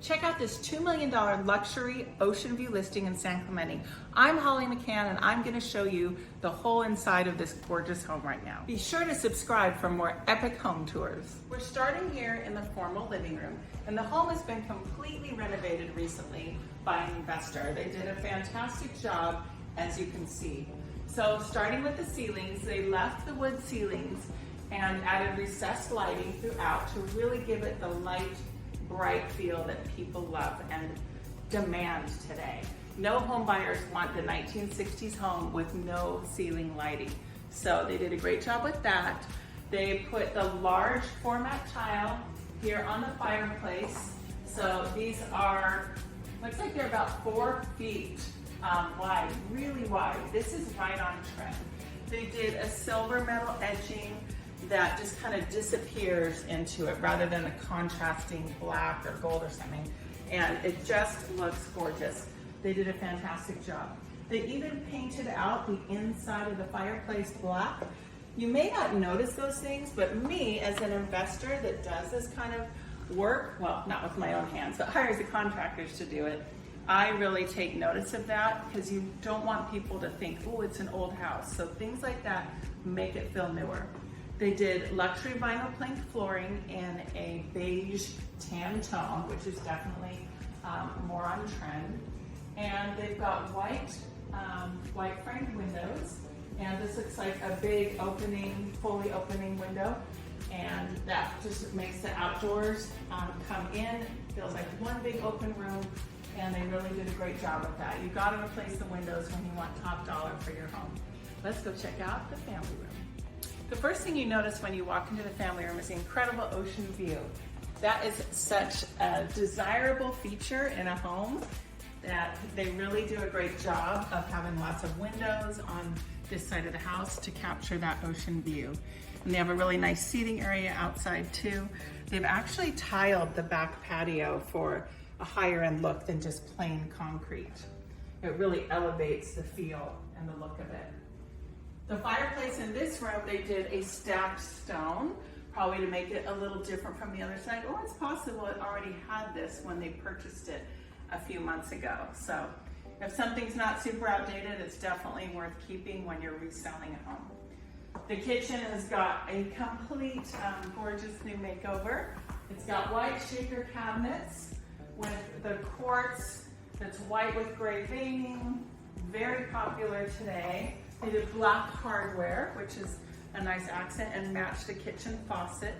Check out this $2 million luxury ocean view listing in San Clemente. I'm Holly McKhann and I'm gonna show you the whole inside of this gorgeous home right now. Be sure to subscribe for more epic home tours. We're starting here in the formal living room, and the home has been completely renovated recently by an investor. They did a fantastic job, as you can see. So starting with the ceilings, they left the wood ceilings and added recessed lighting throughout to really give it the light, bright feel that people love and demand today. No home buyers want the 1960s home with no ceiling lighting. So they did a great job with that. They put the large format tile here on the fireplace. So these are, looks like they're about 4 feet wide, really wide. This is right on trend. They did a silver metal edging that just kind of disappears into it rather than a contrasting black or gold or something. And it just looks gorgeous. They did a fantastic job. They even painted out the inside of the fireplace black. You may not notice those things, but me as an investor that does this kind of work, well, not with my own hands, but hires the contractors to do it, I really take notice of that because you don't want people to think, oh, it's an old house. So things like that make it feel newer. They did luxury vinyl plank flooring in a beige tan tone, which is definitely more on trend. And they've got white framed windows. And this looks like a big opening, fully opening window. And that just makes the outdoors come in. Feels like one big open room. And they really did a great job with that. You gotta replace the windows when you want top dollar for your home. Let's go check out the family room. The first thing you notice when you walk into the family room is the incredible ocean view. That is such a desirable feature in a home that they really do a great job of having lots of windows on this side of the house to capture that ocean view. And they have a really nice seating area outside too. They've actually tiled the back patio for a higher end look than just plain concrete. It really elevates the feel and the look of it. The fireplace in this room, they did a stacked stone, probably to make it a little different from the other side, or it's possible it already had this when they purchased it a few months ago. So if something's not super outdated, it's definitely worth keeping when you're reselling a home. The kitchen has got a complete gorgeous new makeover. It's got white shaker cabinets with the quartz that's white with gray veining, very popular today. They did black hardware, which is a nice accent, and matched the kitchen faucet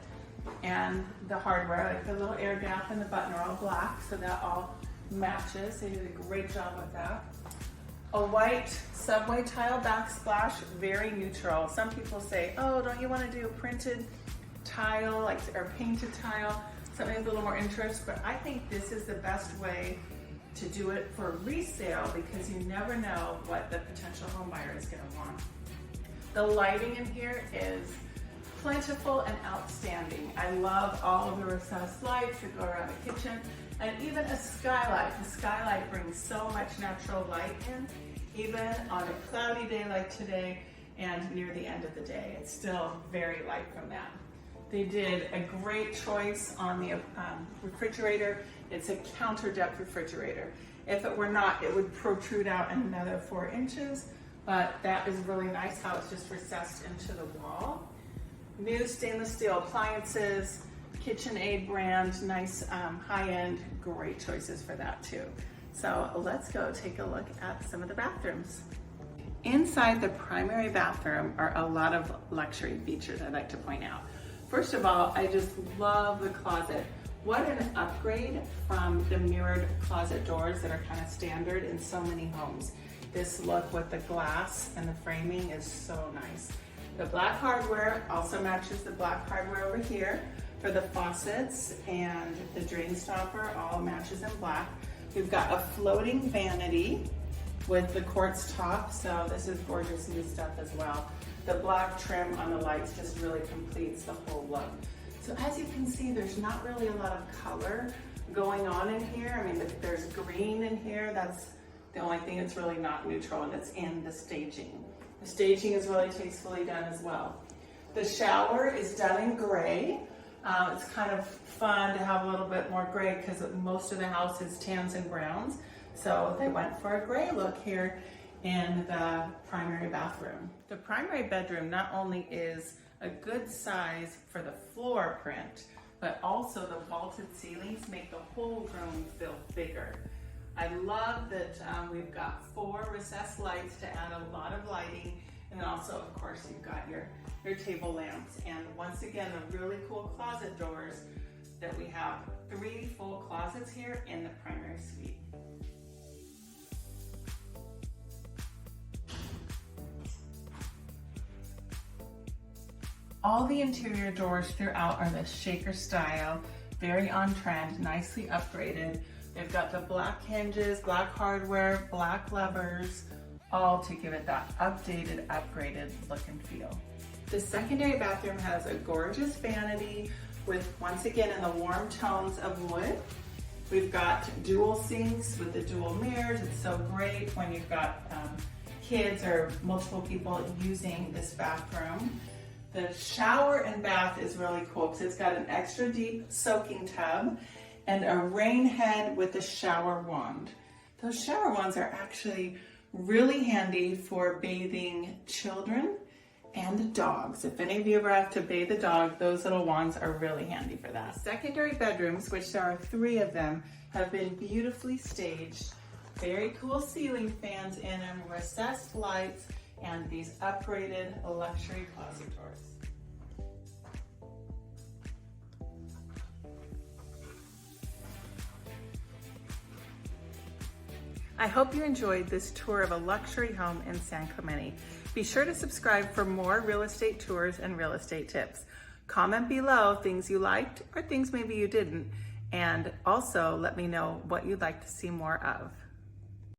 and the hardware, like the little air gap and the button are all black, so that all matches. They did a great job with that. A white subway tile backsplash, very neutral. Some people say, oh, don't you want to do a printed tile, like, or painted tile, something with a little more interest, but I think this is the best way to do it for resale because you never know what the potential home buyer is going to want. The lighting in here is plentiful and outstanding. I love all of the recessed lights that go around the kitchen, and even a skylight. The skylight brings so much natural light in, even on a cloudy day like today and near the end of the day. It's still very light from that. They did a great choice on the refrigerator. It's a counter depth refrigerator. If it were not, it would protrude out another 4 inches, but that is really nice how it's just recessed into the wall. New stainless steel appliances, KitchenAid brand, nice high-end, great choices for that too. So let's go take a look at some of the bathrooms. Inside the primary bathroom are a lot of luxury features I'd like to point out. First of all, I just love the closet. What an upgrade from the mirrored closet doors that are kind of standard in so many homes. This look with the glass and the framing is so nice. The black hardware also matches the black hardware over here for the faucets, and the drain stopper all matches in black. We've got a floating vanity with the quartz top, so this is gorgeous new stuff as well. The black trim on the lights just really completes the whole look. So as you can see, there's not really a lot of color going on in here. I mean, there's green in here. That's the only thing that's really not neutral, and it's in the staging. The staging is really tastefully done as well. The shower is done in gray. It's kind of fun to have a little bit more gray because most of the house is tans and browns. So they went for a gray look here in the primary bathroom. The primary bedroom not only is a good size for the floor print, but also the vaulted ceilings make the whole room feel bigger. I love that we've got 4 recessed lights to add a lot of lighting, and then also, of course, you've got your table lamps, and once again, the really cool closet doors that we have 3 full closets here in the primary suite. All the interior doors throughout are the shaker style, very on trend, nicely upgraded. They've got the black hinges, black hardware, black levers, all to give it that updated, upgraded look and feel. The secondary bathroom has a gorgeous vanity with, once again, in the warm tones of wood. We've got dual sinks with the dual mirrors. It's so great when you've got kids or multiple people using this bathroom. The shower and bath is really cool because it's got an extra deep soaking tub and a rain head with a shower wand. Those shower wands are actually really handy for bathing children and dogs. If any of you ever have to bathe a dog, those little wands are really handy for that. Secondary bedrooms, which there are 3 of them, have been beautifully staged. Very cool ceiling fans in them, recessed lights, and these upgraded luxury closet doors. I hope you enjoyed this tour of a luxury home in San Clemente. Be sure to subscribe for more real estate tours and real estate tips. Comment below things you liked or things maybe you didn't, and also let me know what you'd like to see more of.